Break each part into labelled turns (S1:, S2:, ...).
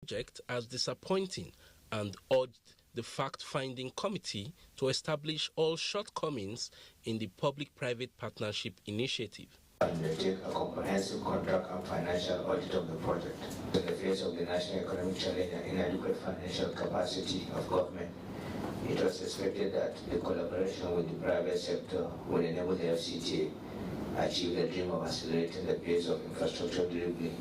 S1: project as disappointing and urged the fact-finding committee to establish all shortcomings in the public-private partnership initiative.
S2: Undertake a comprehensive contract and financial audit of the project. In the face of the national economic challenge and inadequate financial capacity of government, it was expected that the collaboration with the private sector would enable the FCTA achieve the dream of accelerating the pace of infrastructure delivery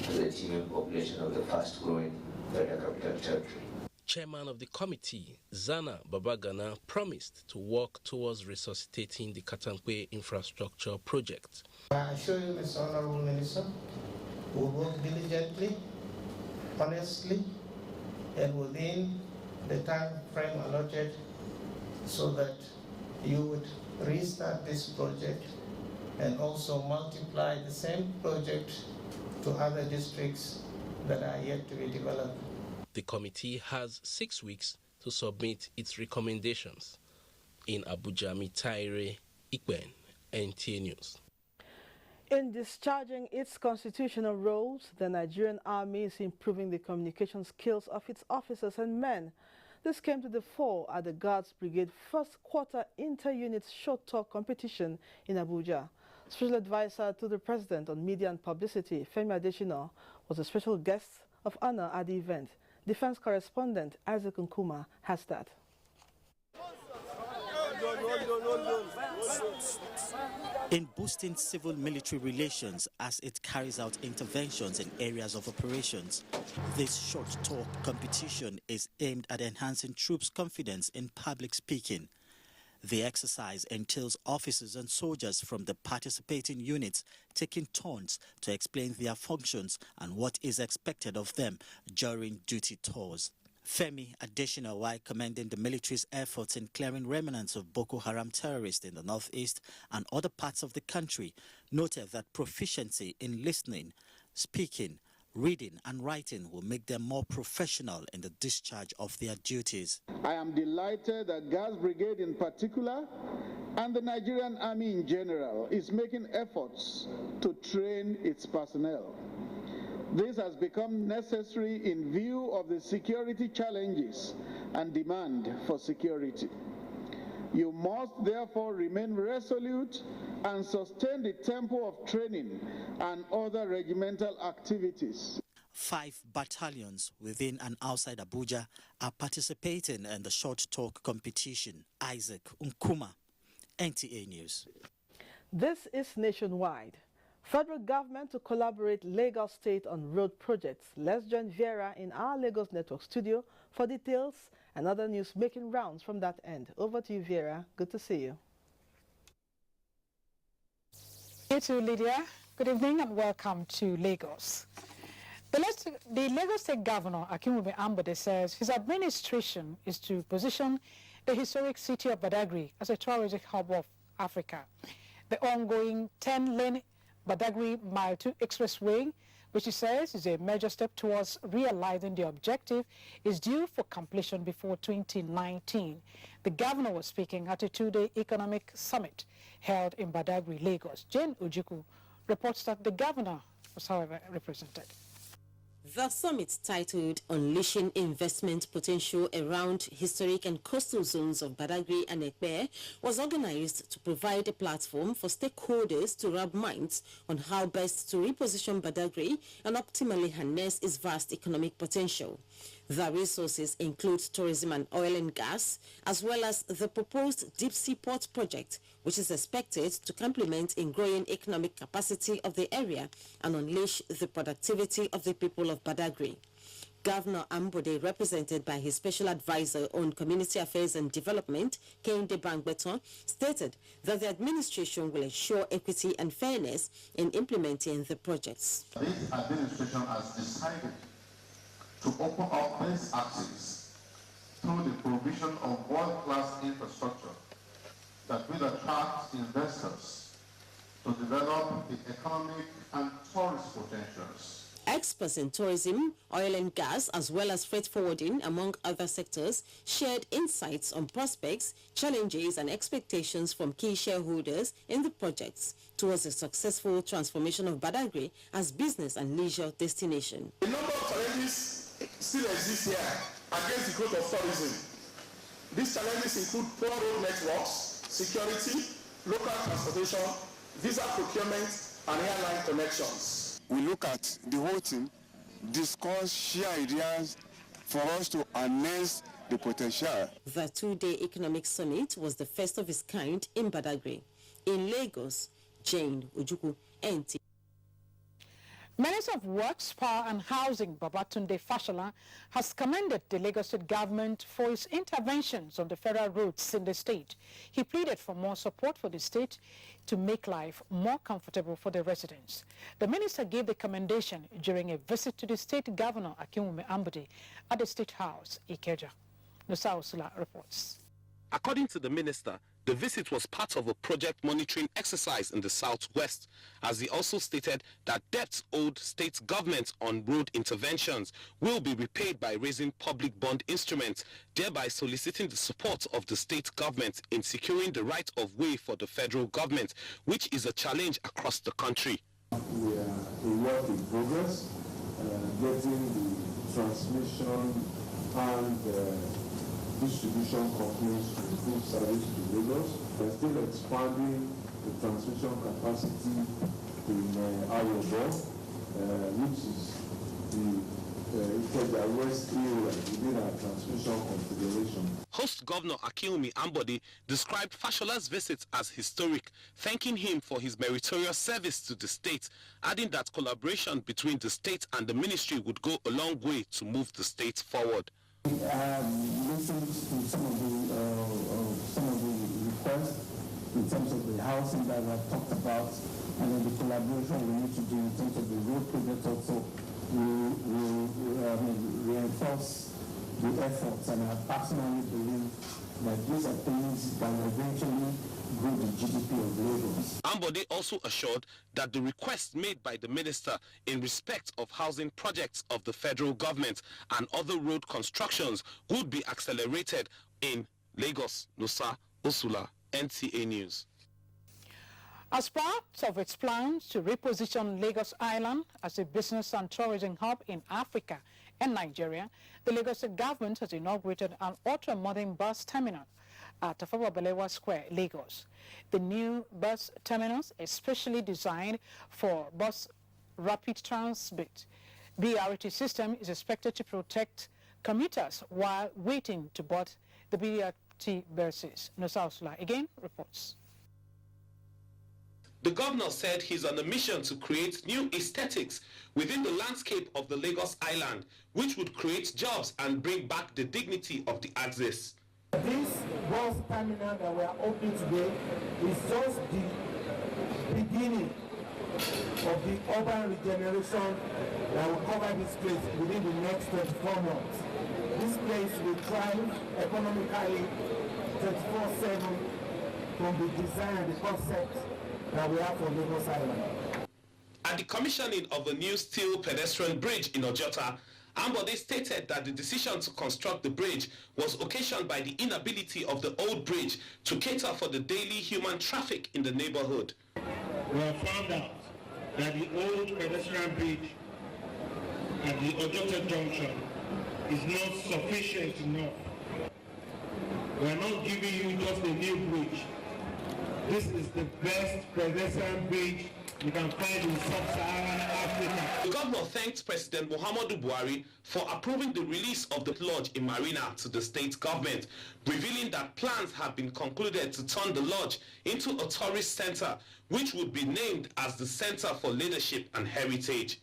S2: to the teeming population of the fast-growing Federal Capital Territory.
S1: Chairman of the committee, Zana Babagana, promised to work towards resuscitating the Katankwe infrastructure project.
S3: I assure you, Mr. Honorable Minister, we will work diligently, honestly, and within the time frame allotted so that you would restart this project and also multiply the same project to other districts that are yet to be developed.
S1: The committee has 6 weeks to submit its recommendations. In Abuja, Mitaire Ikben, NTA News.
S4: In discharging its constitutional roles, the Nigerian Army is improving the communication skills of its officers and men. This came to the fore at the Guards Brigade first quarter inter-unit short talk competition in Abuja. Special advisor to the President on Media and Publicity, Femi Adesina, was a special guest of honor at the event. Defense correspondent Isaac Nkuma has that.
S5: In boosting civil-military relations as it carries out interventions in areas of operations, this short talk competition is aimed at enhancing troops' confidence in public speaking. The exercise entails officers and soldiers from the participating units taking turns to explain their functions and what is expected of them during duty tours. Femi Adesina, while commending the military's efforts in clearing remnants of Boko Haram terrorists in the northeast and other parts of the country, noted that proficiency in listening, speaking, reading and writing will make them more professional in the discharge of their duties.
S6: I am delighted that Guards Brigade in particular and the Nigerian Army in general is making efforts to train its personnel. This has become necessary in view of the security challenges and demand for security. You must therefore remain resolute and sustain the tempo of training and other regimental activities.
S5: 5 battalions within and outside Abuja are participating in the short talk competition. Isaac Nkuma, NTA News.
S4: This is Nationwide. Federal government to collaborate Lagos State on road projects. Let's join Vera in our Lagos Network studio for details and other news making rounds from that end. Over to you, Vera. Good to see you.
S7: You too, Lydia. Good evening and welcome to Lagos. The Lagos State Governor, Akinwumi Ambode, says his administration is to position the historic city of Badagry as a touristic hub of Africa. The ongoing 10-lane Badagry Mile 2 Expressway, which he says is a major step towards realizing the objective, is due for completion before 2019. The governor was speaking at a 2-day economic summit held in Badagry, Lagos. Jane Ujuku reports that the governor was, however, represented.
S8: The summit, titled Unleashing Investment Potential Around Historic and Coastal Zones of Badagry and Ekpe, was organized to provide a platform for stakeholders to rub minds on how best to reposition Badagry and optimally harness its vast economic potential. The resources include tourism and oil and gas, as well as the proposed deep sea port project, which is expected to complement in growing economic capacity of the area and unleash the productivity of the people of Badagry. Governor Ambode, represented by his special advisor on community affairs and development, Kehinde Bangbeton, stated that the administration will ensure equity and fairness in implementing the projects.
S9: This administration has decided to open up best access through the provision of world-class infrastructure that will attract investors to develop the economic and tourist potentials.
S8: Experts in tourism, oil and gas, as well as freight forwarding, among other sectors, shared insights on prospects, challenges and expectations from key shareholders in the projects towards a successful transformation of Badagry as business and leisure destination.
S10: The number of challenges
S9: still exist here against the growth of tourism. These challenges include poor road networks, security, local transportation, visa procurement, and airline connections.
S10: We look at the whole thing, discuss, share ideas for us to harness the potential.
S8: The two-day economic summit was the first of its kind in Badagry. In Lagos, Jane Ojukwu, NTA.
S7: Minister of Works, Power and Housing, Babatunde Fashola, has commended the Lagos State government for its interventions on the federal roads in the state. He pleaded for more support for the state to make life more comfortable for the residents. The minister gave the commendation during a visit to the state governor, Akinwumi Ambode, at the State House, Ikeja. Nusa Osula reports.
S1: According to the minister, the visit was part of a project monitoring exercise in the southwest, as he also stated that debts owed state government on road interventions will be repaid by raising public bond instruments, thereby soliciting the support of the state government in securing the right of way for the federal government, which is a challenge across the country.
S11: We are a work in progress, getting the transmission and distribution companies to improve service to Lagos. We're still expanding the transmission capacity in Abuja, which is the West area within our transmission configuration.
S1: Host Governor Akinwumi Ambode described Fashola's visit as historic, thanking him for his meritorious service to the state, adding that collaboration between the state and the ministry would go a long way to move the state forward.
S11: We have listened to some of the requests in terms of the housing that we have talked about, and then the collaboration we need to do in terms of the road project also. We reinforce the efforts, and I personally believe that these are things that will eventually grow the GDP of Lagos.
S1: Ambode also assured that the request made by the minister in respect of housing projects of the federal government and other road constructions would be accelerated in Lagos. Nusa Osula, NTA News.
S7: As part of its plans to reposition Lagos Island as a business and tourism hub in Africa and Nigeria, the Lagos State government has inaugurated an ultra-modern bus terminal at Tafawa Balewa Square, Lagos. The new bus terminus is specially designed for bus rapid transit. BRT system is expected to protect commuters while waiting to board the BRT buses. Nusa Osula again reports.
S1: The governor said he's on a mission to create new aesthetics within the landscape of the Lagos Island, which would create jobs and bring back the dignity of the axis.
S12: This bus terminal that we are opening today is just the beginning of the urban regeneration that will cover this place within the next 24 months. This place will thrive economically 24/7 from the design and the concept that we have for Lagos Island.
S1: At the commissioning of the new steel pedestrian bridge in Ojota, Ambode stated that the decision to construct the bridge was occasioned by the inability of the old bridge to cater for the daily human traffic in the neighborhood.
S12: We have found out that the old pedestrian bridge at the Ojota junction is not sufficient enough. We are not giving you just a new bridge. This is the best pedestrian bridge you can find in sub-Saharan Africa.
S1: The governor thanked President Muhammadu Buhari for approving the release of the lodge in Marina to the state government, revealing that plans have been concluded to turn the lodge into a tourist center, which would be named as the Center for Leadership and Heritage.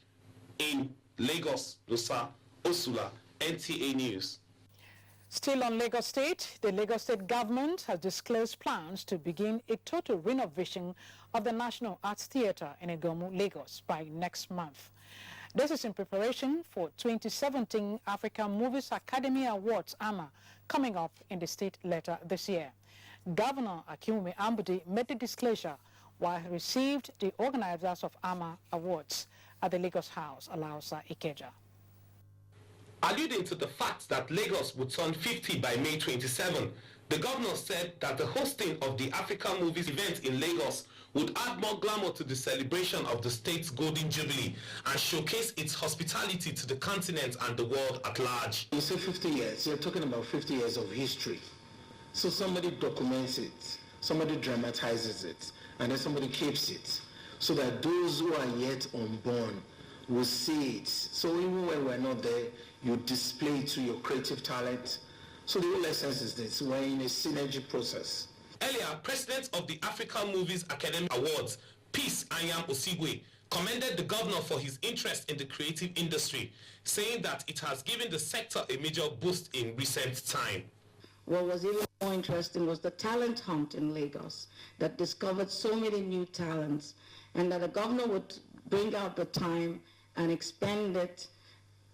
S1: In Lagos, Nusa Osula, NTA News.
S7: Still on Lagos State, the Lagos State government has disclosed plans to begin a total renovation of the National Arts Theatre in Egomu, Lagos by next month. This is in preparation for 2017 African Movies Academy Awards AMA coming up in the state later this year. Governor Akinwumi Ambode made the disclosure while he received the organizers of AMA Awards at the Lagos House, Alausa, Ikeja.
S1: Alluding to the fact that Lagos would turn 50 by May 27, The governor said that the hosting of the Africa Movies event in Lagos would add more glamour to the celebration of the state's Golden Jubilee and showcase its hospitality to the continent and the world at large.
S13: You say 50 years, you're talking about 50 years of history. So somebody documents it, somebody dramatizes it, and then somebody keeps it, so that those who are yet unborn will see it. So even when we're not there, you display it to your creative talent. So the whole essence is this: we're in a synergy process.
S1: Earlier, President of the African Movies Academy Awards, Peace Anyam Osigwe, commended the governor for his interest in the creative industry, saying that it has given the sector a major boost in recent time.
S14: What was even more interesting was the talent hunt in Lagos that discovered so many new talents, and that the governor would bring out the time and expend it,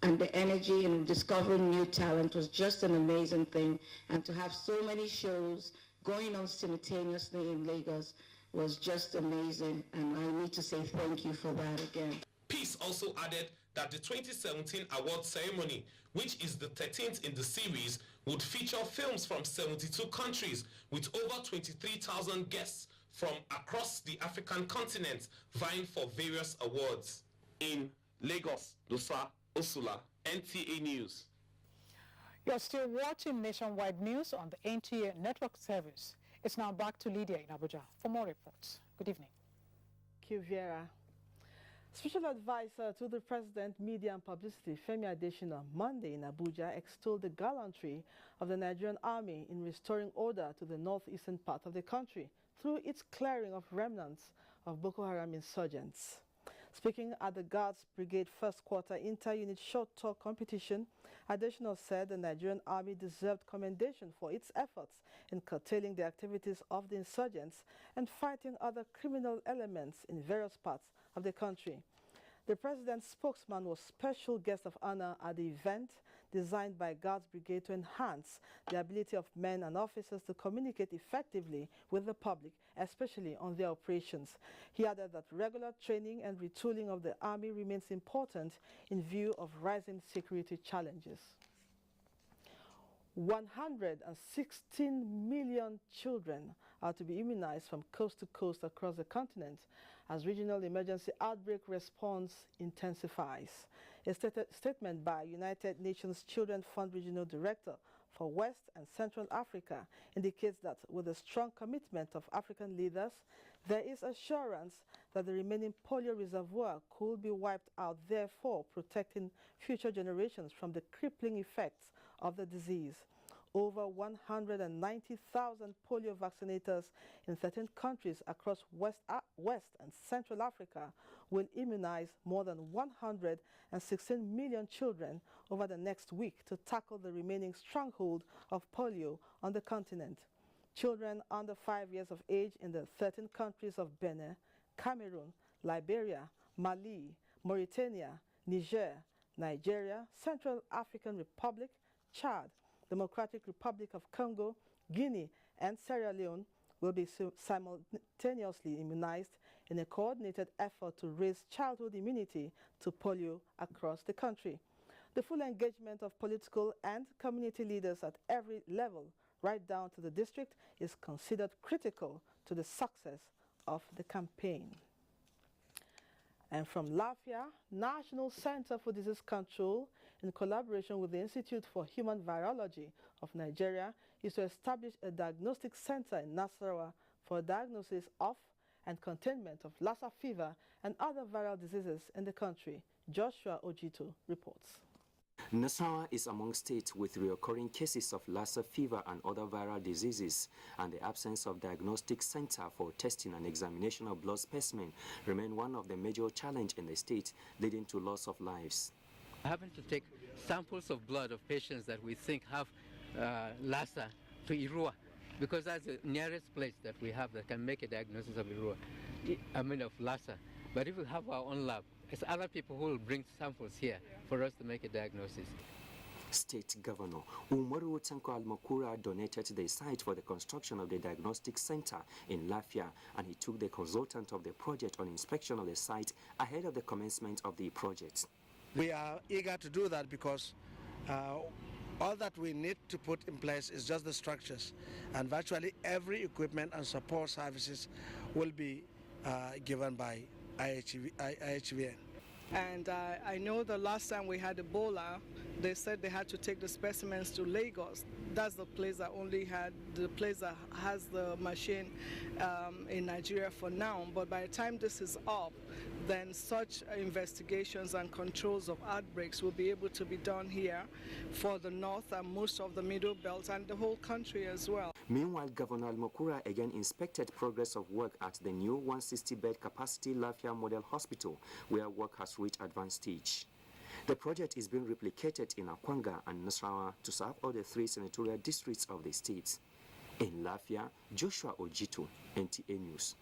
S14: and the energy in discovering new talent was just an amazing thing. And to have so many shows going on simultaneously in Lagos was just amazing, and I need to say thank you for that again.
S1: Peace also added that the 2017 award ceremony, which is the 13th in the series, would feature films from 72 countries with over 23,000 guests from across the African continent vying for various awards. In Lagos, Dosa Osula, NTA News.
S7: You're still watching Nationwide News on the NTA Network service. It's now back to Lydia in Abuja for more reports. Good evening.
S4: Thank you, Vera. Special Advisor to the President, Media and Publicity, Femi Adesina, Monday in Abuja, extolled the gallantry of the Nigerian Army in restoring order to the northeastern part of the country through its clearing of remnants of Boko Haram insurgents. Speaking at the Guards Brigade First Quarter Inter-Unit Short Talk competition, Adesina said the Nigerian Army deserved commendation for its efforts in curtailing the activities of the insurgents and fighting other criminal elements in various parts of the country. The President's spokesman was special guest of honor at the event designed by Guards Brigade to enhance the ability of men and officers to communicate effectively with the public, especially on their operations. He added that regular training and retooling of the Army remains important in view of rising security challenges. 116 million children are to be immunized from coast to coast across the continent as regional emergency outbreak response intensifies. A statement by United Nations Children Fund Regional Director for West and Central Africa indicates that with the strong commitment of African leaders, there is assurance that the remaining polio reservoir could be wiped out, therefore protecting future generations from the crippling effects of the disease. Over 190,000 polio vaccinators in 13 countries across West and Central Africa will immunize more than 116 million children over the next week to tackle the remaining stronghold of polio on the continent. Children under 5 years of age in the 13 countries of Benin, Cameroon, Liberia, Mali, Mauritania, Niger, Nigeria, Central African Republic, Chad, Democratic Republic of Congo, Guinea, and Sierra Leone will be simultaneously immunized in a coordinated effort to raise childhood immunity to polio across the country. The full engagement of political and community leaders at every level, right down to the district, is considered critical to the success of the campaign. And from Lafia, National Center for Disease Control, in collaboration with the Institute for Human Virology of Nigeria, is to establish a diagnostic center in Nasarawa for diagnosis of and containment of Lassa fever and other viral diseases in the country. Joshua Ojito reports.
S15: Nasarawa is among states with recurring cases of Lassa fever and other viral diseases, and the absence of diagnostic center for testing and examination of blood specimen remain one of the major challenges in the state, leading to loss of lives.
S16: Having to take samples of blood of patients that we think have Lassa to Irua, because that's the nearest place that we have that can make a diagnosis of Irua, of Lassa. But if we have our own lab, it's other people who will bring samples here for us to make a diagnosis.
S15: State Governor Umaru Tanko Almakura donated the site for the construction of the diagnostic center in Lafia, and he took the consultant of the project on inspection of the site ahead of the commencement of the project.
S17: We are eager to do that because All that we need to put in place is just the structures, and virtually every equipment and support services will be given by IHVN.
S18: And I know the last time we had Ebola, they said they had to take the specimens to Lagos. That's the place that has the machine in Nigeria for now. But by the time this is up, then such investigations and controls of outbreaks will be able to be done here for the north and most of the middle belt and the whole country as well.
S15: Meanwhile, Governor Al-Mukura again inspected progress of work at the new 160-bed capacity Lafia Model Hospital, where work has reached advanced stage. The project is being replicated in Akwanga and Nasarawa to serve all the 3 senatorial districts of the state. In Lafia, Joshua Ojitu, NTA News.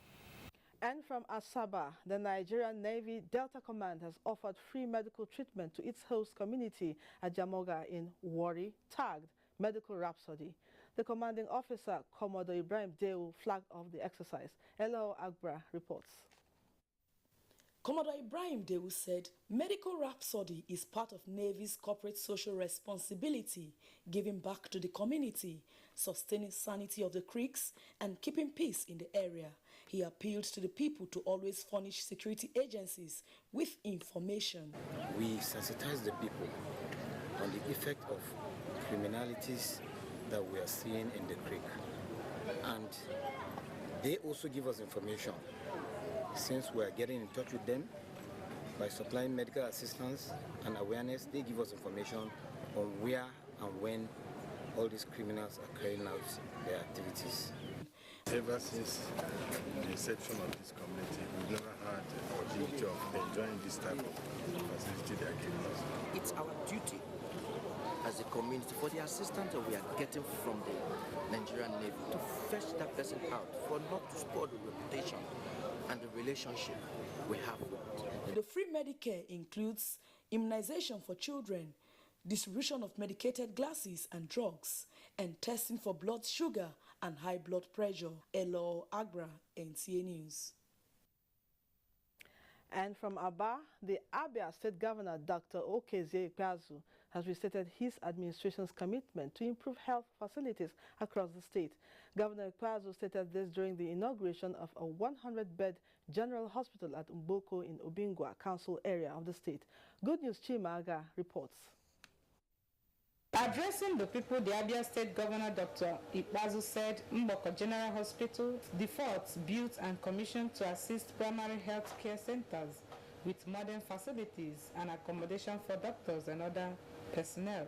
S4: And from Asaba, the Nigerian Navy Delta Command has offered free medical treatment to its host community at Jamoga in Warri, tagged Medical Rhapsody. The commanding officer, Commodore Ibrahim Deu, flagged off the exercise. Elo Agbra reports.
S19: Commodore Ibrahim Deu said Medical Rhapsody is part of Navy's corporate social responsibility, giving back to the community, sustaining sanity of the creeks, and keeping peace in the area. He appealed to the people to always furnish security agencies with information.
S20: We sensitize the people on the effect of criminalities that we are seeing in the creek, and they also give us information. Since we are getting in touch with them by supplying medical assistance and awareness, they give us information on where and when all these criminals are carrying out their activities.
S11: Ever since the inception of this community, we've never had the opportunity of enjoying this type of facility they are giving us.
S21: It's our duty as a community for the assistance that we are getting from the Nigerian Navy to fetch that person out, for not to spoil the reputation and the relationship we have with it.
S19: The free Medicare includes immunization for children, distribution of medicated glasses and drugs, and testing for blood sugar and high blood pressure. Elo Agra, NTA News.
S4: And from Aba, the Abia State Governor, Dr. Okezie Ikpeazu, has restated his administration's commitment to improve health facilities across the state. Governor Ikpeazu stated this during the inauguration of a 100-bed general hospital at Mboko in Obingwa Council area of the state. Good News Chimaga reports.
S22: Addressing the people, the Abia State Governor Dr. Ikpeazu said Mboko General Hospital, the fourth built and commissioned to assist primary health care centers with modern facilities and accommodation for doctors and other personnel.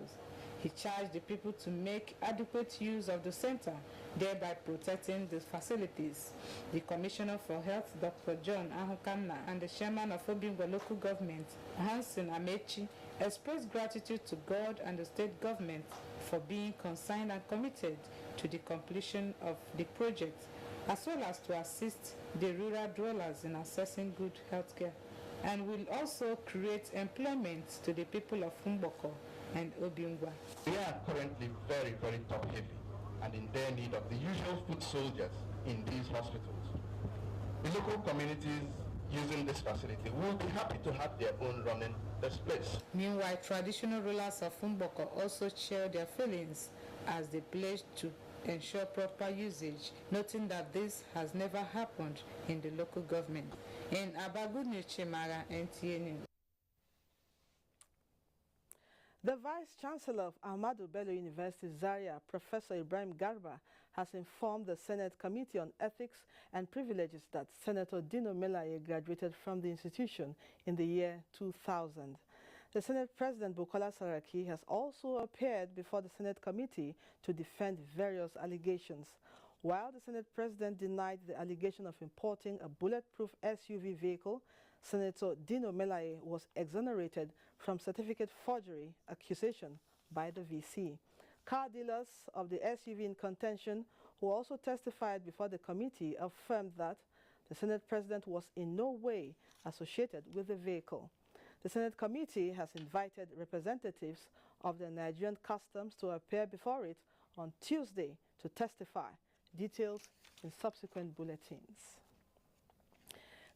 S22: He charged the people to make adequate use of the center, thereby protecting the facilities. The Commissioner for Health, Dr. John Ahukamna, and the Chairman of Obingwa Local Government, Hansen Amechi, expressed gratitude to God and the state government for being consigned and committed to the completion of the project, as well as to assist the rural dwellers in accessing good health care, and will also create employment to the people of Mboko and Obingwa.
S23: We are currently very, very top-heavy and in their need of the usual foot soldiers in these hospitals. The local communities using this facility will be happy to have their own running this place.
S22: Meanwhile, traditional rulers of Mboko also share their feelings as they pledge to ensure proper usage, noting that this has never happened in the local government. In Abagu Chimara, NTA News.
S4: The Vice-Chancellor of Ahmadu Bello University, Zaria, Professor Ibrahim Garba, has informed the Senate Committee on Ethics and Privileges that Senator Dino Melaye graduated from the institution in the year 2000. The Senate President, Bukola Saraki, has also appeared before the Senate Committee to defend various allegations. While the Senate President denied the allegation of importing a bulletproof SUV vehicle, Senator Dino Melaye was exonerated from certificate forgery accusation by the VC. Car dealers of the SUV in contention, who also testified before the committee, affirmed that the Senate President was in no way associated with the vehicle. The Senate Committee has invited representatives of the Nigerian Customs to appear before it on Tuesday to testify. Details in subsequent bulletins.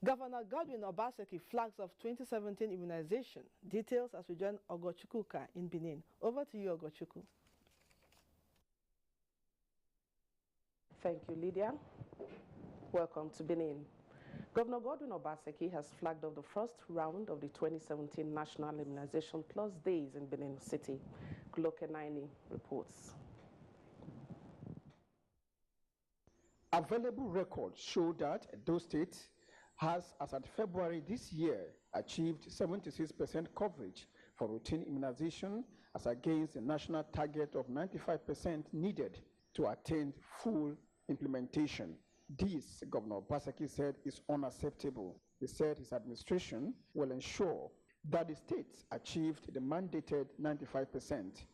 S4: Governor Godwin Obaseki flags of 2017 immunization. Details as we join Ogochukwuka in Benin. Over to you, Ogochukwu.
S2: Thank you, Lydia. Welcome to Benin. Governor Godwin Obaseki has flagged off the first round of the 2017 National Immunization Plus Days in Benin City. Gloke Naini reports.
S3: Available records show that those states has, as at February this year, achieved 76% coverage for routine immunization as against the national target of 95% needed to attain full implementation. This, Governor Obaseki said, is unacceptable. He said his administration will ensure that the states achieved the mandated 95%.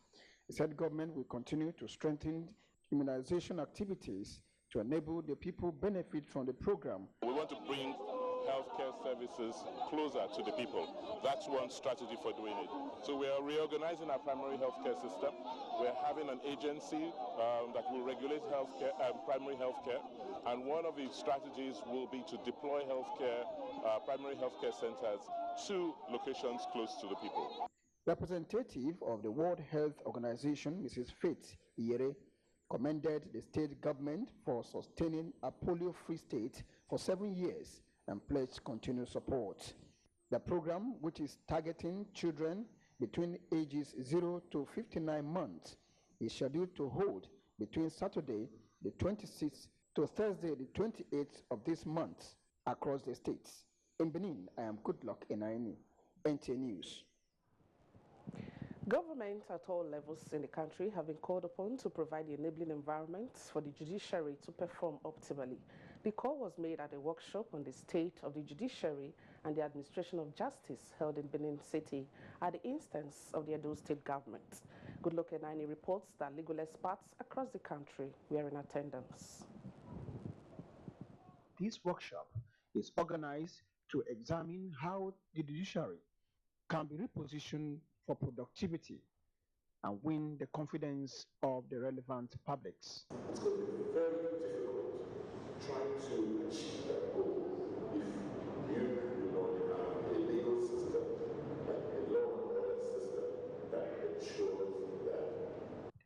S3: He said government will continue to strengthen immunization activities to enable the people benefit from the program.
S6: We want to bring healthcare services closer to the people. That's one strategy for doing it. So we are reorganizing our primary healthcare system. We're having an agency that will regulate healthcare, primary healthcare, and one of the strategies will be to deploy healthcare, primary healthcare centers to locations close to the people.
S3: Representative of the World Health Organization, Mrs. Faith Iyere, commended the state government for sustaining a polio-free state for 7 years and pledged continued support. The program, which is targeting children between ages 0 to 59 months, is scheduled to hold between Saturday the 26th to Thursday the 28th of this month across the states. In Benin, I am Goodluck Enaini, NTA News.
S2: Government at all levels in the country have been called upon to provide the enabling environments for the judiciary to perform optimally. The call was made at a workshop on the state of the judiciary and the administration of justice held in Benin City at the instance of the Edo State government. Goodluck Enaini reports that legal experts across the country were in attendance.
S3: This workshop is organized to examine how the judiciary can be repositioned for productivity and win the confidence of the relevant publics.
S11: It's going to be very difficult trying to achieve that goal if you don't have a legal system, a law and order system that ensures that.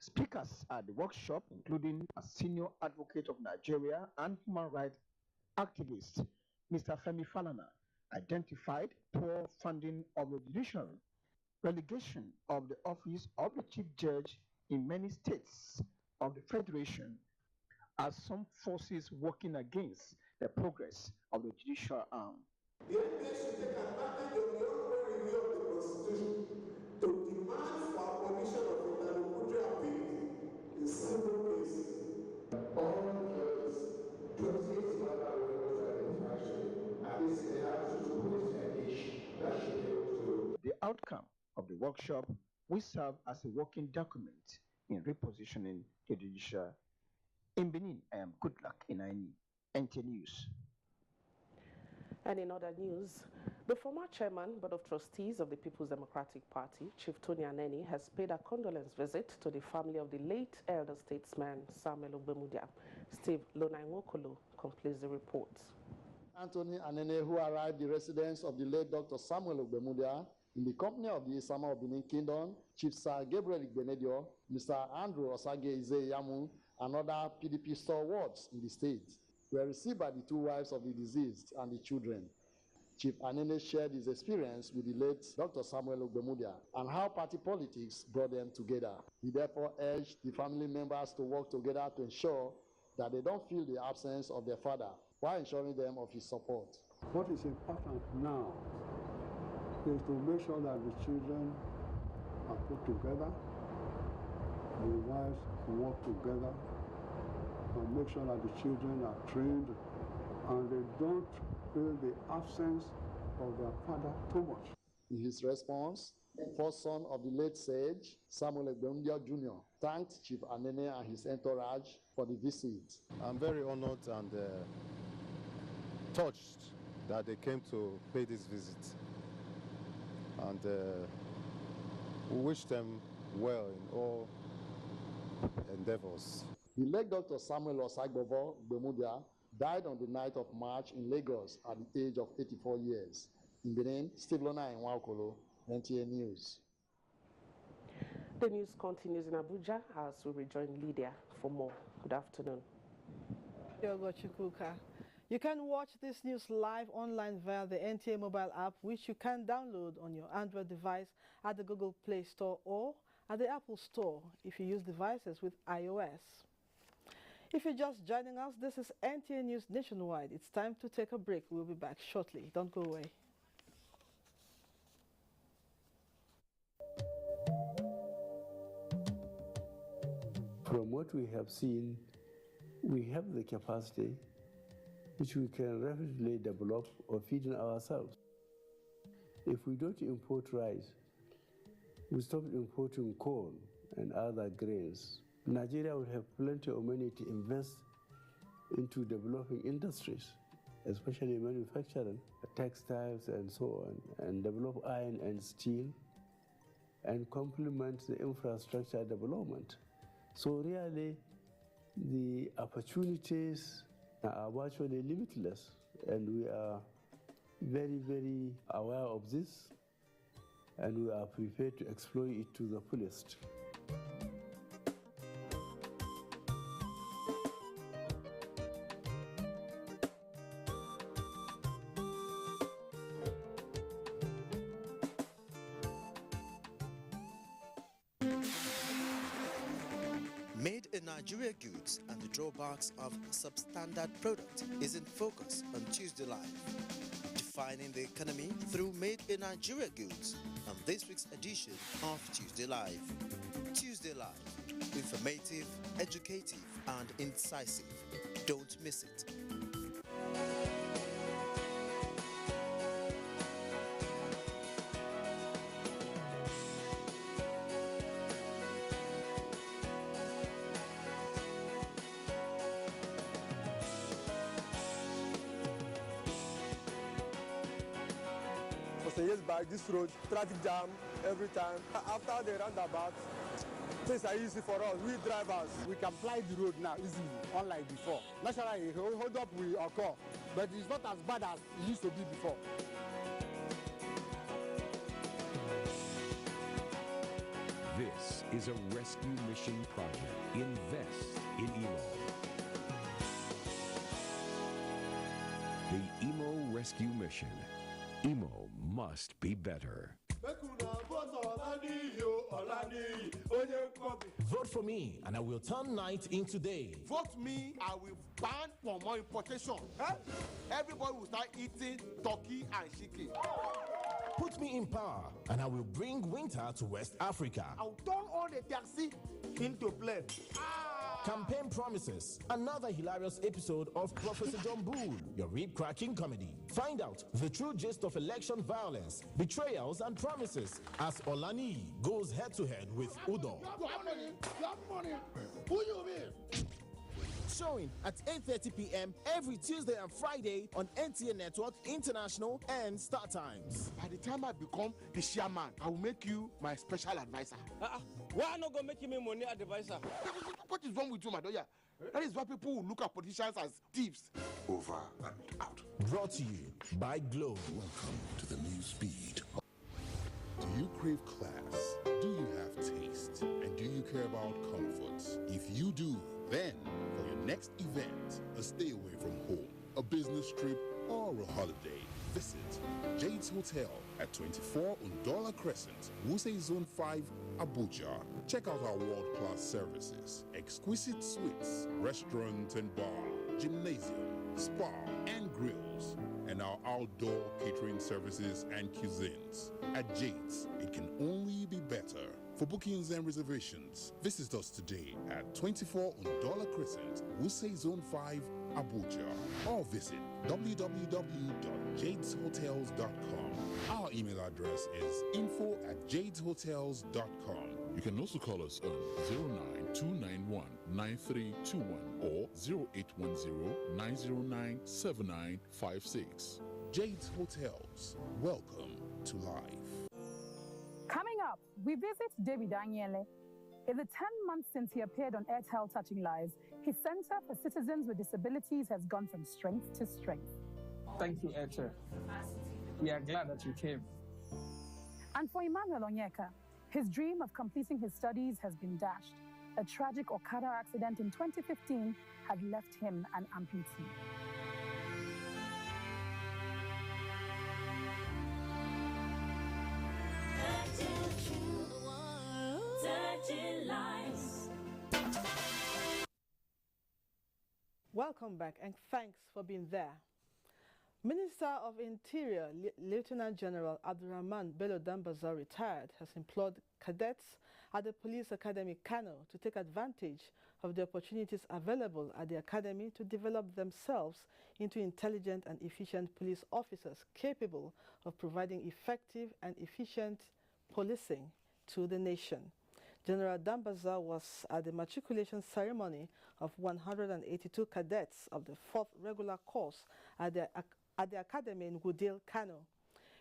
S3: Speakers at the workshop, including a senior advocate of Nigeria and human rights activist, Mr. Femi Falana, identified poor funding of the judiciary, relegation of the office of the chief judge in many states of the Federation as some forces working against the progress of the judicial arm.
S11: The NTA should take advantage of the ongoing review of the Constitution to demand for abolition of interlocutory appeals in civil cases. All judges, 28 at least they have to put an issue that should be able to.
S3: The outcome of the workshop will serve as a working document in repositioning the judiciary. In Benin, I am Goodluck Enaini, NTA News.
S2: And in other news, the former chairman, Board of Trustees of the People's Democratic Party, Chief Tony Aneni, has paid a condolence visit to the family of the late elder statesman Samuel Ogbemudia. Steve Lonainwokolo completes the report.
S24: Anthony Anene, who arrived the residence of the late Dr. Samuel Ogbemudia in the company of the Isama of Benin Kingdom, Chief Sir Gabriel Igbenedio, Mr. Andrew Osage Ize-Yamu, and other PDP stalwarts in the state, were received by the two wives of the deceased and the children. Chief Anene shared his experience with the late Dr. Samuel Ogbemudia and how party politics brought them together. He therefore urged the family members to work together to ensure that they don't feel the absence of their father, while ensuring them of his support.
S25: What is important now is to make sure that the children are put together, the wives work together, and make sure that the children are trained and they don't feel the absence of their father too much.
S24: In his response, the first son of the late sage, Samuel Ogbemudia Jr., thanked Chief Anene and his entourage for the visit.
S26: I'm very honored and touched that they came to pay this visit. And we wish them well in all endeavors.
S24: The late Dr. Samuel Osagbovo Ogbemudia died on the night of March in Lagos at the age of 84 years. In Benin, Steve Lona in Waukolo, NTA News.
S2: The news continues in Abuja as we rejoin Lydia for more. Good afternoon.
S4: You can watch this news live online via the NTA mobile app, which you can download on your Android device at the Google Play Store or at the Apple Store if you use devices with iOS. If you're just joining us, this is NTA News Nationwide. It's time to take a break. We'll be back shortly. Don't go away.
S5: From what we have seen, we have the capacity which we can rapidly develop or feed in ourselves. If we don't import rice, we stop importing corn and other grains. Nigeria will have plenty of money to invest into developing industries, especially manufacturing, textiles and so on, and develop iron and steel, and complement the infrastructure development. So really, the opportunities are virtually limitless, and we are very, very aware of this, and we are prepared to exploit it to the fullest.
S8: Made in Nigeria goods and the drawbacks of substandard product is in focus on Tuesday Live. Defining the economy through Made in Nigeria goods on this week's edition of Tuesday Live. Tuesday Live, informative, educative and incisive. Don't miss it.
S9: Years back, this road, traffic jam every time. After the roundabout, things are easy for us, we drivers.
S10: We can fly the road now easily, unlike before. Naturally, hold up will occur, but it's not as bad as it used to be before.
S12: This is a rescue mission project. Invest in Emo. The Emo Rescue Mission. Emo must be better.
S13: Vote for me, and I will turn night into day.
S27: Vote me, I will ban for more importation. Everybody will start eating turkey and chicken.
S13: Put me in power, and I will bring winter to West Africa.
S27: I will turn all the taxi into play.
S13: Campaign promises. Another hilarious episode of Professor John Bull, your rib-cracking comedy. Find out the true gist of election violence, betrayals, and promises as Olani goes head-to-head with Udo.
S27: You have money. Who you mean?
S13: Showing at 8:30 p.m. every Tuesday and Friday on NTA Network International and Star Times.
S27: By the time I become the chairman, I will make you my special advisor.
S9: Why not going to make me money advisor?
S27: What is wrong with you, my daughter? That is why people will look at politicians as thieves.
S13: Over and out. Brought to you by Glow.
S28: Welcome to the new speed. Do you crave class? Do you have taste? And do you care about comfort? If you do, then for your next event, a stay away from home, a business trip, or a holiday, visit Jade's Hotel at 24 Undola Crescent, Wuse Zone 5, Abuja. Check out our world-class services, exquisite suites, restaurant and bar, gymnasium, spa and grills, and our outdoor catering services and cuisines. At Jade's, it can only be better. For bookings and reservations, visit us today at 24 Undola Crescent, Wuse Zone 5, Abuja, or visit www.jadeshotels.com. Our email address is info@jadeshotels.com. You can also call us on 09291-9321 or 0810-909-7956. Jade's Hotels. Welcome to life.
S29: Coming up, we visit David Daniele,
S1: In the 10 months since he appeared on Airtel Touching Lives, his Center for Citizens with Disabilities has gone from strength to strength.
S7: Thank you, Airtel. We are glad that you came.
S1: And for Emmanuel Onyeka, his dream of completing his studies has been dashed. A tragic Okada accident in 2015 had left him an amputee.
S4: Welcome back and thanks for being there. Minister of Interior, Lieutenant General Abdurrahman Bello Dambaza, retired, has implored cadets at the Police Academy Kano to take advantage of the opportunities available at the academy to develop themselves into intelligent and efficient police officers capable of providing effective and efficient policing to the nation. General Dambaza was at the matriculation ceremony of 182 cadets of the 4th regular course at the academy in Wudil, Kano.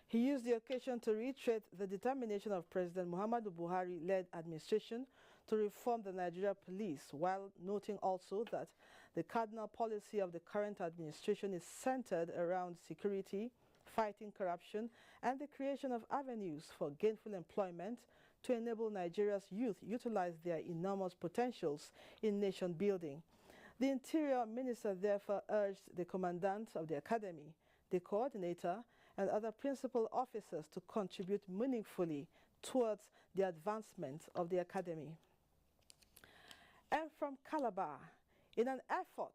S4: He used the occasion to reiterate the determination of President Muhammadu Buhari-led administration to reform the Nigeria police, while noting also that the cardinal policy of the current administration is centered around security, fighting corruption, and the creation of avenues for gainful employment to enable Nigeria's youth utilize their enormous potentials in nation building. The Interior Minister therefore urged the Commandant of the Academy, the Coordinator, and other principal officers to contribute meaningfully towards the advancement of the Academy. And from Calabar, in an effort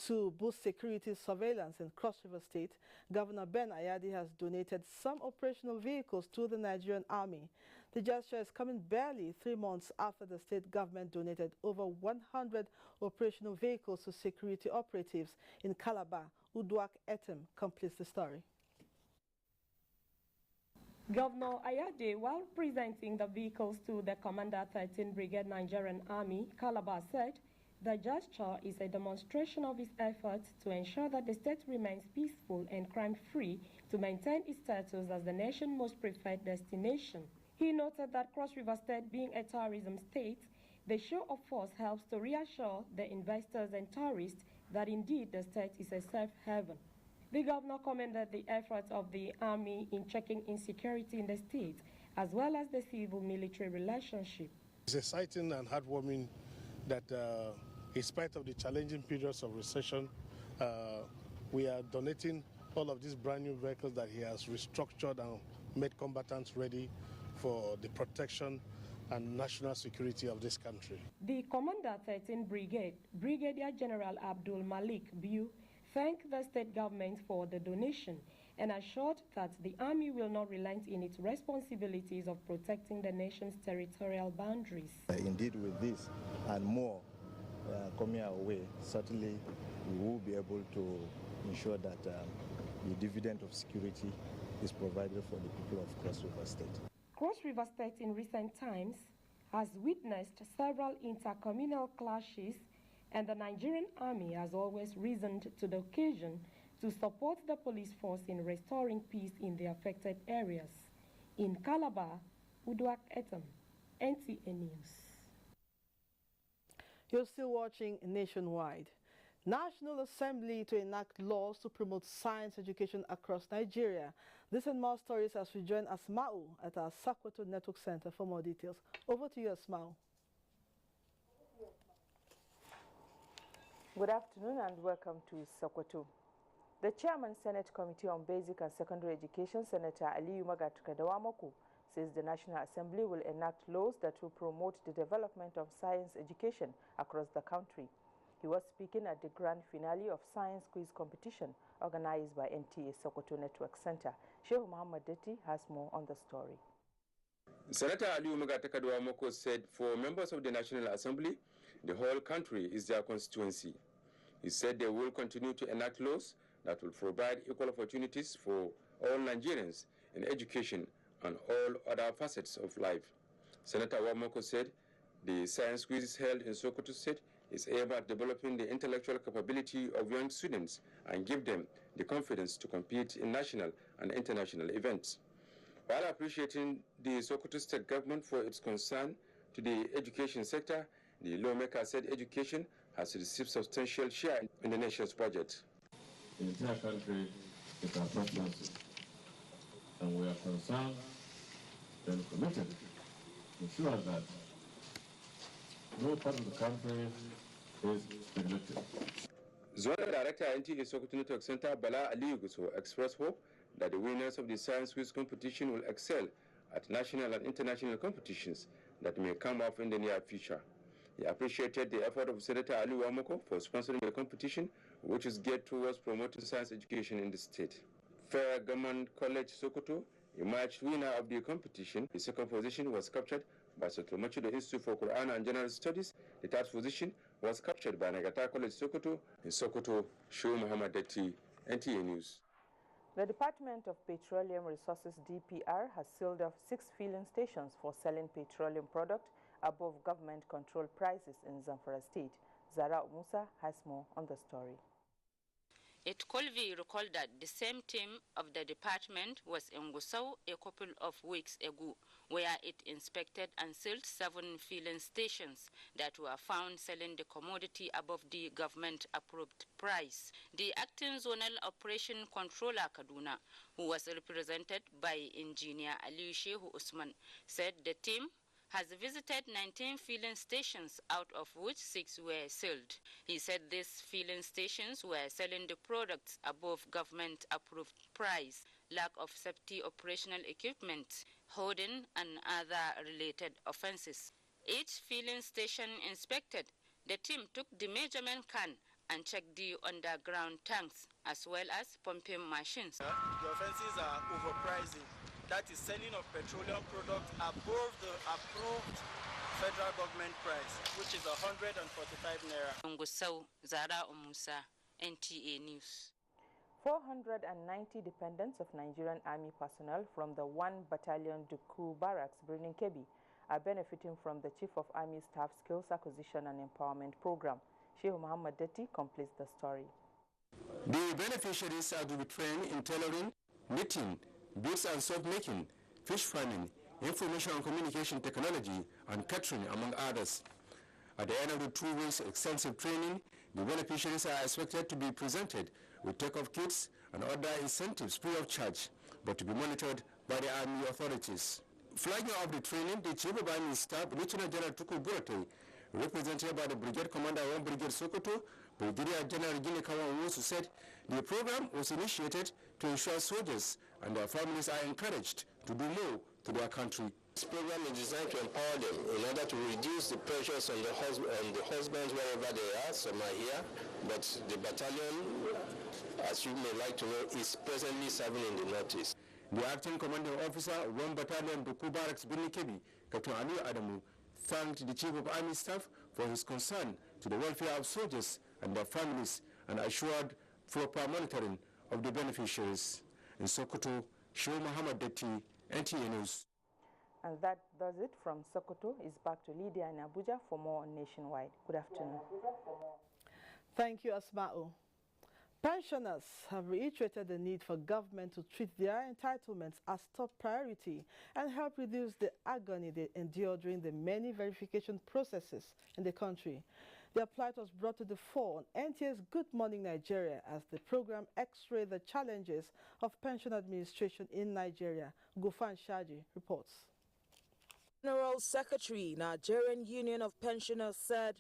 S4: to boost security surveillance in Cross River State, Governor Ben Ayadi has donated some operational vehicles to the Nigerian Army. The gesture is coming barely 3 months after the state government donated over 100 operational vehicles to security operatives in Calabar. Uduak Etem completes the story.
S14: Governor Ayade, while presenting the vehicles to the Commander 13 Brigade Nigerian Army, Calabar, said the gesture is a demonstration of his efforts to ensure that the state remains peaceful and crime-free to maintain its status as the nation's most preferred destination. He noted that Cross River State being a tourism state, the show of force helps to reassure the investors and tourists that indeed the state is a safe haven. The governor commended the efforts of the Army in checking insecurity in the state, as well as the civil-military relationship.
S15: It's exciting and heartwarming that in spite of the challenging periods of recession, we are donating all of these brand new vehicles that he has restructured and made combatants ready for the protection and national security of this country.
S14: The Commander 13 Brigade, Brigadier General Abdul Malik Biu, thanked the state government for the donation and assured that the Army will not relent in its responsibilities of protecting the nation's territorial boundaries.
S16: Indeed, with this and more coming our way, certainly we will be able to ensure that the dividend of security is provided for the people of Cross River State.
S14: Cross River State in recent times has witnessed several intercommunal clashes, and the Nigerian Army has always risen to the occasion to support the police force in restoring peace in the affected areas. In Calabar, Uduak Etam, NTA News.
S4: You're still watching Nationwide. National Assembly to enact laws to promote science education across Nigeria. This and more stories as we join Asma'u at our Sokoto Network Center for more details. Over to you, Asma'u.
S17: Good afternoon and welcome to Sokoto. The Chairman Senate Committee on Basic and Secondary Education, Senator Aliyu Magatukadawamoko, says the National Assembly will enact laws that will promote the development of science education across the country. He was speaking at the grand finale of Science Quiz competition organized by NTA Sokoto Network Center. Sheikh Muhammad Detti has more on the story.
S18: Senator Aliyu Magatukadawamoko said for members of the National Assembly, the whole country is their constituency. He said they will continue to enact laws that will provide equal opportunities for all Nigerians in education and all other facets of life. Senator Wamoko said the science quiz held in Sokoto State is aimed at developing the intellectual capability of young students and give them the confidence to compete in national and international events. While appreciating the Sokoto State government for its concern to the education sector, the lawmaker said education has received substantial share in the nation's budget.
S3: The entire country is our presidency, and we are concerned and committed to ensure that no part of the country is neglected.
S18: Zonal Director NTA Sokoto Network Center Bala Aliyu Guso expressed hope that the winners of the science quiz competition will excel at national and international competitions that may come up in the near future. He appreciated the effort of Senator Aliyu Amoko for sponsoring the competition, which is geared towards promoting science education in the state. Fair Government College Sokoto emerged winner of the competition. The second position was captured by Sotomachido Institute for Quran and General Studies. The third position was captured by Nagata College Sokoto. In Sokoto, Shu Muhammad Detti, NTA News.
S17: The Department of Petroleum Resources DPR has sealed off 6 filling stations for selling petroleum product above government-controlled prices in Zamfara State. Zara Musa has more on the story.
S6: It could be recalled that the same team of the department was in Gusau a couple of weeks ago, where it inspected and sealed 7 filling stations that were found selling the commodity above the government-approved price. The acting zonal operation controller Kaduna, who was represented by engineer Ali Shehu Usman, said the team has visited 19 filling stations, out of which 6 were sealed. He said these filling stations were selling the products above government-approved price, lack of safety operational equipment, hoarding, and other related offenses. Each filling station inspected, the team took the measurement can and checked the underground tanks as well as pumping machines.
S11: The offenses are overpricing. That is selling of petroleum products above the approved federal government price, which is 145 naira.
S6: Ngusau, Zara Omusa, NTA News.
S17: 490 dependents of Nigerian Army personnel from the 1 Battalion Duku Barracks, Birnin Kebbi, are benefiting from the Chief of Army Staff Skills Acquisition and Empowerment Program. Sheikh Muhammad Detti completes the story.
S19: The beneficiaries are to be trained in tailoring, knitting, beads and soap making, fish farming, information and communication technology, and catering, among others. At the end of the 2 weeks extensive training, the beneficiaries are expected to be presented with take-off kits and other incentives free of charge, but to be monitored by the Army authorities. Flagging off the training, the Chief of Army Staff, Lieutenant General Tuku Burate, represented by the Brigade Commander 1 Brigade Sokoto, Brigadier General Gine Kawan-Wusu, said the program was initiated to ensure soldiers and their families are encouraged to do more to their country.
S20: This program is designed to empower them in order to reduce the pressures on the husbands wherever they are. Some are here, but the battalion, as you may like to know, is presently serving in the Northeast.
S19: The acting commanding officer, 1 Battalion Duku Barracks, Birnin Kebbi, Captain Ali Adamu, thanked the Chief of Army Staff for his concern to the welfare of soldiers and their families and assured proper monitoring of the beneficiaries. In Sokoto, Shehu Muhammad Detti, NTA News.
S17: And that does it from Sokoto. It's back to Lydia in Abuja for more on Nationwide. Good afternoon.
S4: Thank you, Asma'u. Pensioners have reiterated the need for government to treat their entitlements as top priority and help reduce the agony they endure during the many verification processes in the country. Their plight was brought to the fore on NTA's Good Morning Nigeria as the program x-rayed the challenges of pension administration in Nigeria. Gufan Shaji reports.
S21: General Secretary, Nigerian Union of Pensioners, said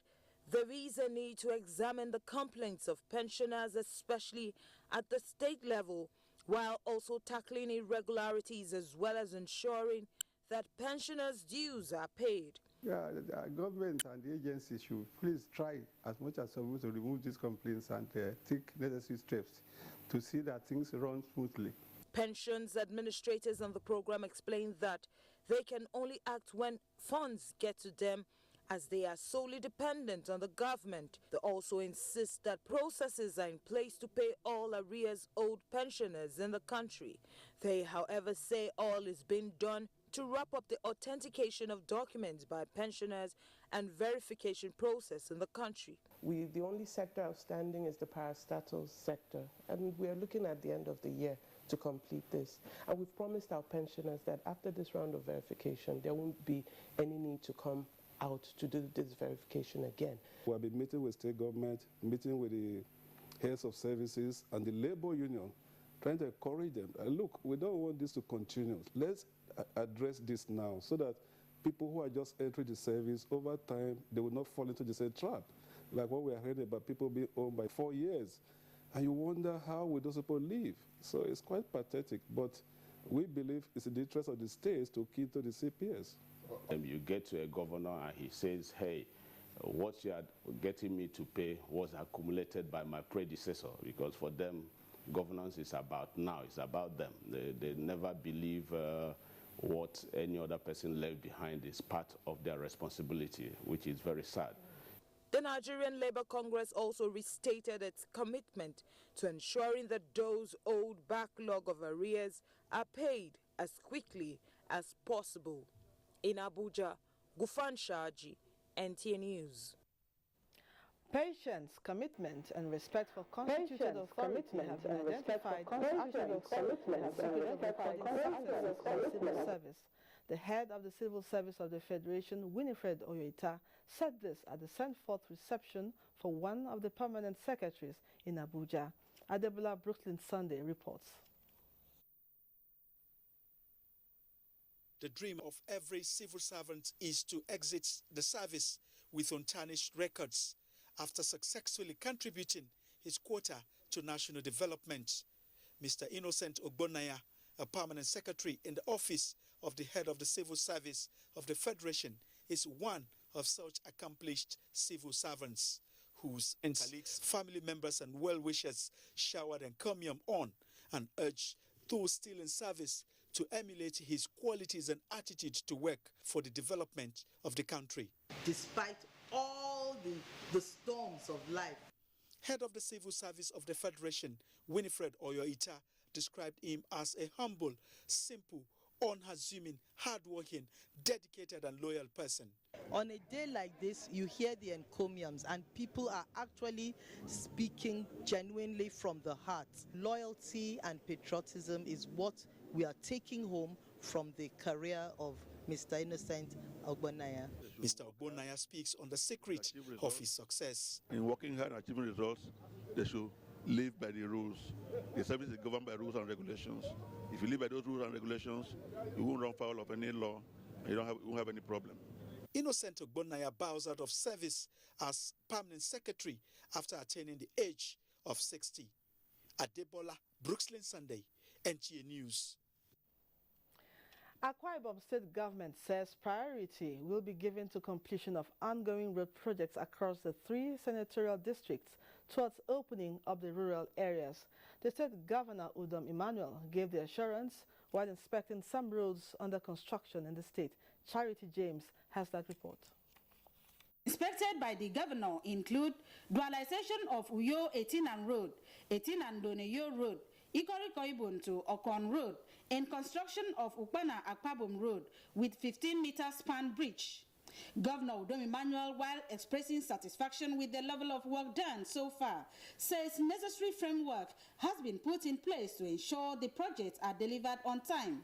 S21: there is a need to examine the complaints of pensioners, especially at the state level, while also tackling irregularities as well as ensuring that pensioners' dues are paid.
S25: Yeah, the government and the agencies should please try as much as possible to remove these complaints and take necessary steps to see that things run smoothly.
S21: Pensions administrators on the program explained that they can only act when funds get to them, as they are solely dependent on the government. They also insist that processes are in place to pay all arrears owed pensioners in the country. They, however, say all is being done to wrap up the authentication of documents by pensioners and verification process in the country.
S22: The only sector outstanding is the parastatal sector, and we are looking at the end of the year to complete this. And we've promised our pensioners that after this round of verification, there won't be any need to come out to do this verification again.
S25: We have been meeting with state government, meeting with the heads of services and the labor union, trying to encourage them. Look, we don't want this to continue. Let's address this now so that people who are just entering the service, over time, they will not fall into the same trap. Like what we are hearing about people being owned by 4 years. And you wonder how will those people live? So it's quite pathetic, but we believe it's in the interest of the states to keep to the CPS.
S2: You get to a governor and he says, hey, what you are getting me to pay was accumulated by my predecessor, because for them, governance is about now, it's about them. They never believe what any other person left behind is part of their responsibility, which is very sad.
S21: The Nigerian Labour Congress also restated its commitment to ensuring that those old backlog of arrears are paid as quickly as possible. In Abuja, Gufan Shaji, NTA News.
S4: Patience, commitment, and respect for constituted authority have been identified as attributes in the secret of recording civil service. The head of the Civil Service of the Federation, Winifred Oyoita, said this at the sent-forth reception for one of the permanent secretaries in Abuja. Adebola Brooklyn Sunday reports.
S5: The dream of every civil servant is to exit the service with untarnished records after successfully contributing his quota to national development. Mr. Innocent Ogbonnaya, a permanent secretary in the office of the head of the Civil Service of the Federation, is one of such accomplished civil servants whose colleagues, family members and well-wishers showered encomium on and urged those still in service to emulate his qualities and attitude to work for the development of the country.
S8: Despite all the storms of life.
S5: Head of the Civil Service of the Federation, Winifred Oyoita, described him as a humble, simple, unassuming, hardworking, dedicated and loyal person.
S8: On a day like this, you hear the encomiums and people are actually speaking genuinely from the heart. Loyalty and patriotism is what we are taking home from the career of Mr. Innocent Ogbonnaya.
S5: Mr. Ogbonnaya speaks on the secret of his success.
S10: In working hard and achieving results, they should live by the rules. The service is governed by rules and regulations. If you live by those rules and regulations, you won't run foul of any law, and you won't have any problem.
S5: Innocent Ogbonnaya bows out of service as permanent secretary after attaining the age of 60. Adebola Brooklyn Sunday, NTA News.
S4: Akwa Ibom State Government says priority will be given to completion of ongoing road projects across the 3 senatorial districts towards opening of the rural areas. The State Governor Udom Emmanuel gave the assurance while inspecting some roads under construction in the state. Charity James has that report.
S12: Inspected by the governor include dualization of Uyo Etinan Road, Etinan Doneyo Road, Ikoriko to Okon Road, and construction of Ukpana Akpabom Road with 15-meter span bridge. Governor Udom Emmanuel, while expressing satisfaction with the level of work done so far, says necessary framework has been put in place to ensure the projects are delivered on time.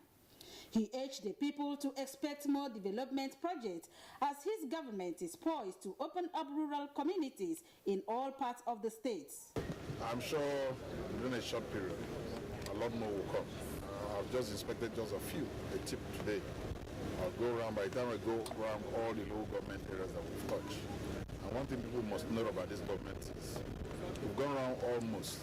S12: He urged the people to expect more development projects as his government is poised to open up rural communities in all parts of the states.
S23: I'm sure within a short period, a lot more will come. I've just inspected just a few, a tip today. I'll go around, by the time I go around all the local government areas that we've touched. And one thing people must know about this government is we've gone around almost,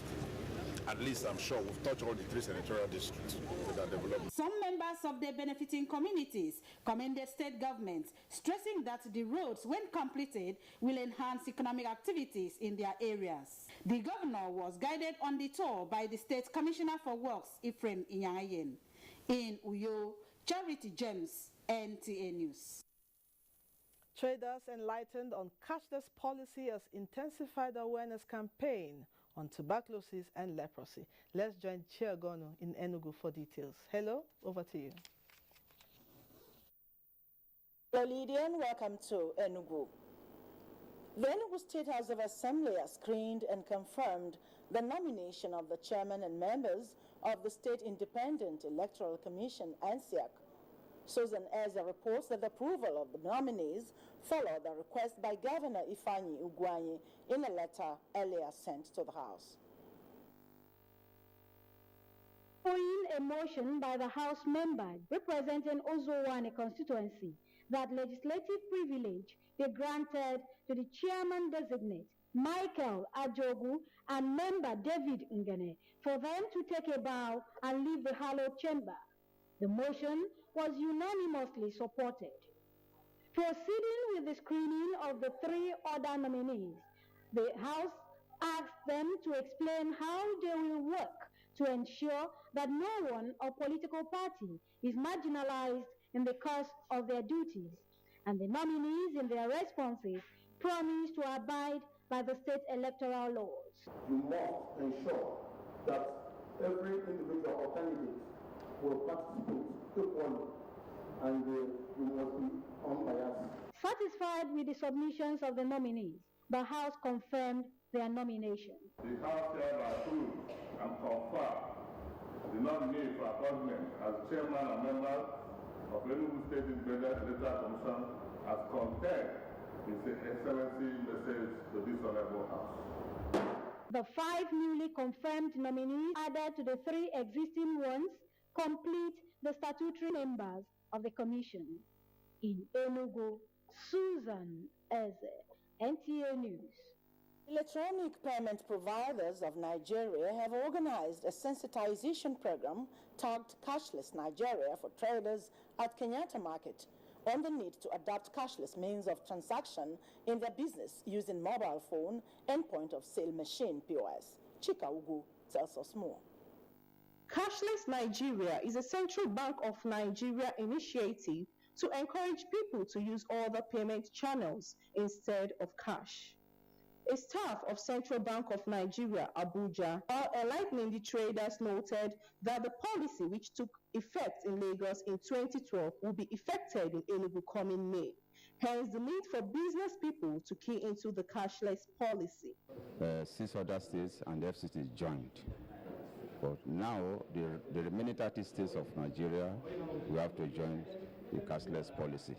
S23: at least I'm sure, we've touched all the 3 senatorial districts with our development.
S12: Some members of the benefiting communities commended state governments, stressing that the roads, when completed, will enhance economic activities in their areas. The governor was guided on the tour by the State Commissioner for Works, Ephraim Inyangayen. In Uyo, Charity James, NTA News.
S4: Traders enlightened on cashless policy has intensified awareness campaign on tuberculosis and leprosy. Let's join Chiagono in Enugu for details. Hello, over to you.
S24: Hello, Lydian. Welcome to Enugu. The Enugu State House of Assembly has screened and confirmed the nomination of the chairman and members of the State Independent Electoral Commission, ANSIAC. Susan Eza reports that the approval of the nominees followed the request by Governor Ifeanyi Ugwuanyi in a letter earlier sent to the House.
S1: Following a motion by the House members representing Ozowane constituency that legislative privilege be granted to the chairman-designate Michael Ajogu and member David Ngene for them to take a bow and leave the hallowed chamber. The motion was unanimously supported. Proceeding with the screening of the 3 other nominees, the House asked them to explain how they will work to ensure that no one or political party is marginalized in the course of their duties, and the nominees in their responses promised to abide by the state electoral laws.
S7: You must ensure that every individual or candidate will participate equally, and you must be unbiased.
S1: Satisfied with the submissions of the nominees, the House confirmed their nomination.
S7: The House hereby approves and confirms the nominee for appointment as chairman and members of Enugu State Independent Electoral Commission as contained in His Excellency message to this honorable House.
S1: The 5 newly confirmed nominees added to the 3 existing ones complete the statutory members of the Commission. In Enugu, Susan Eze, NTA News.
S24: Electronic payment providers of Nigeria have organized a sensitization program tagged Cashless Nigeria for traders at Kenyatta Market on the need to adopt cashless means of transaction in their business using mobile phone and point-of-sale machine POS. Chika Ugu tells us more.
S9: Cashless Nigeria is a Central Bank of Nigeria initiative to encourage people to use other payment channels instead of cash. A staff of Central Bank of Nigeria, Abuja, while enlightening the traders, noted that the policy which took effect in Lagos in 2012 will be effected in Enugu coming May. Hence, the need for business people to key into the cashless policy.
S13: 6 other states and FCT joined. But now, the remaining 30 states of Nigeria, we have to join the cashless policy.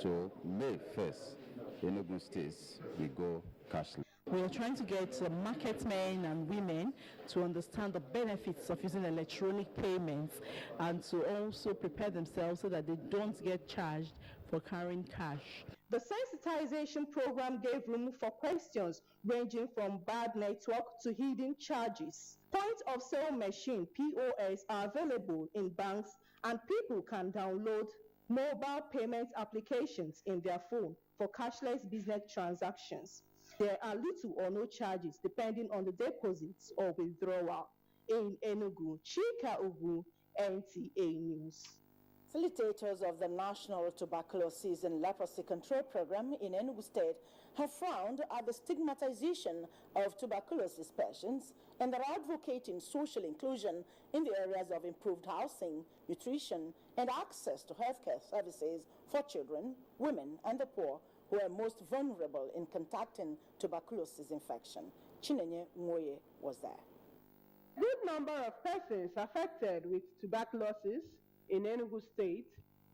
S13: So, May 1st, Enugu states will go cashless.
S15: We are trying to get market men and women to understand the benefits of using electronic payments and to also prepare themselves so that they don't get charged for carrying cash.
S9: The sensitization program gave room for questions ranging from bad network to hidden charges. Point-of-sale machine POS are available in banks, and people can download mobile payment applications in their phone for cashless business transactions. There are little or no charges depending on the deposits or withdrawal. In Enugu, Chika Ugu, NTA News.
S24: Facilitators of the National Tuberculosis and Leprosy Control Program in Enugu State have frowned at the stigmatization of tuberculosis patients and are advocating social inclusion in the areas of improved housing, nutrition, and access to healthcare services for children, women, and the poor who are most vulnerable in contacting tuberculosis infection. Chinenye Nwoye was there.
S9: A good number of persons affected with tuberculosis in Enugu State.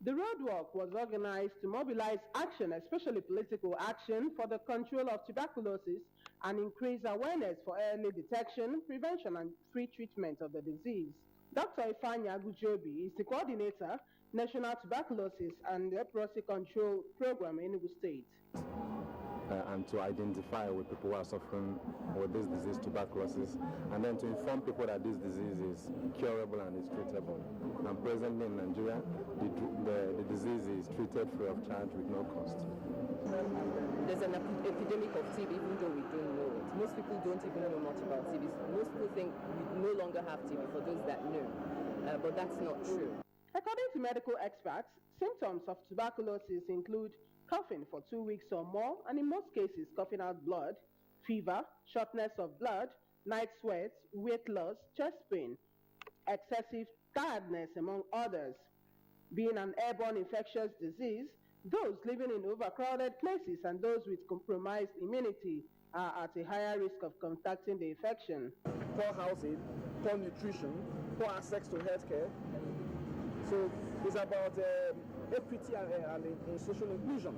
S9: The roadwork was organized to mobilize action, especially political action, for the control of tuberculosis and increase awareness for early detection, prevention, and free treatment of the disease. Dr. Ifeanyi Agujobi is the coordinator, National Tuberculosis and Leprosy Control Program in Enugu State.
S26: And to identify with people who are suffering with this disease, tuberculosis, and then to inform people that this disease is curable and is treatable. And presently in Nigeria, the disease is treated free of charge with no cost.
S27: There's an epidemic of TB, even though we don't know it. Most people don't even know much about TB. Most people think we no longer have TB, for those that know. But that's not true.
S9: According to medical experts, symptoms of tuberculosis include coughing for 2 weeks or more, and in most cases coughing out blood, fever, shortness of blood, night sweats, weight loss, chest pain, excessive tiredness, among others. Being an airborne infectious disease, those living in overcrowded places and those with compromised immunity are at a higher risk of contracting the infection.
S28: Poor housing, poor nutrition, poor access to healthcare. So it's about equity and social inclusion.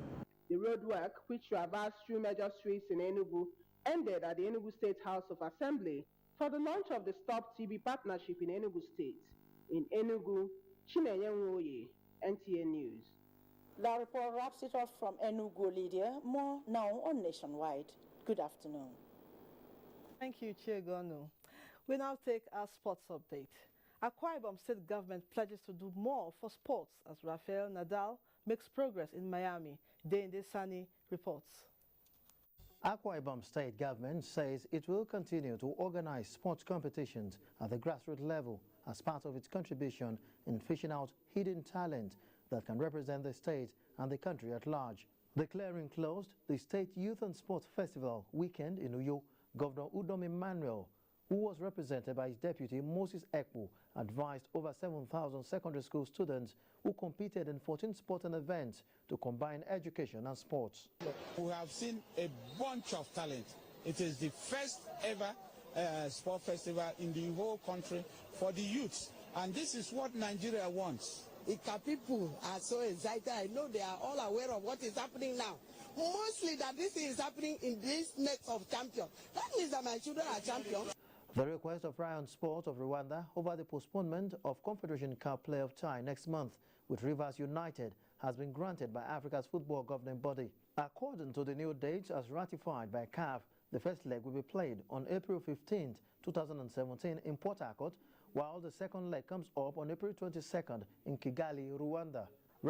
S22: The roadwork, which traversed through major streets in Enugu, ended at the Enugu State House of Assembly for the launch of the Stop TB Partnership in Enugu State. In Enugu, Chinenye Nwoye, NTA News.
S24: The report wraps it up from Enugu, Lydia. More now on Nationwide. Good afternoon.
S4: Thank you, Chiegonu. We now take our sports update. Akwa Ibom State government pledges to do more for sports as Rafael Nadal makes progress in Miami. Dende Sani reports.
S3: Akwa Ibom State government says it will continue to organize sports competitions at the grassroots level as part of its contribution in fishing out hidden talent that can represent the state and the country at large. Declaring closed the State Youth and Sports Festival weekend in Uyo, Governor Udom Emmanuel, who was represented by his deputy Moses Ekpo, advised over 7,000 secondary school students who competed in 14 sporting events to combine education and sports.
S6: We have seen a bunch of talent. It is the first ever sport festival in the whole country for the youth, and this is what Nigeria wants.
S11: Ika people are so excited. I know they are all aware of what is happening now. Mostly that this is happening in this next of champions. That means that my children are champions.
S3: The request of Ryan Sport of Rwanda over the postponement of Confederation Cup playoff tie next month with Rivers United has been granted by Africa's football governing body. According to the new dates as ratified by CAF, the first leg will be played on April 15, 2017 in Port Harcourt, while the second leg comes up on April 22nd in Kigali, Rwanda.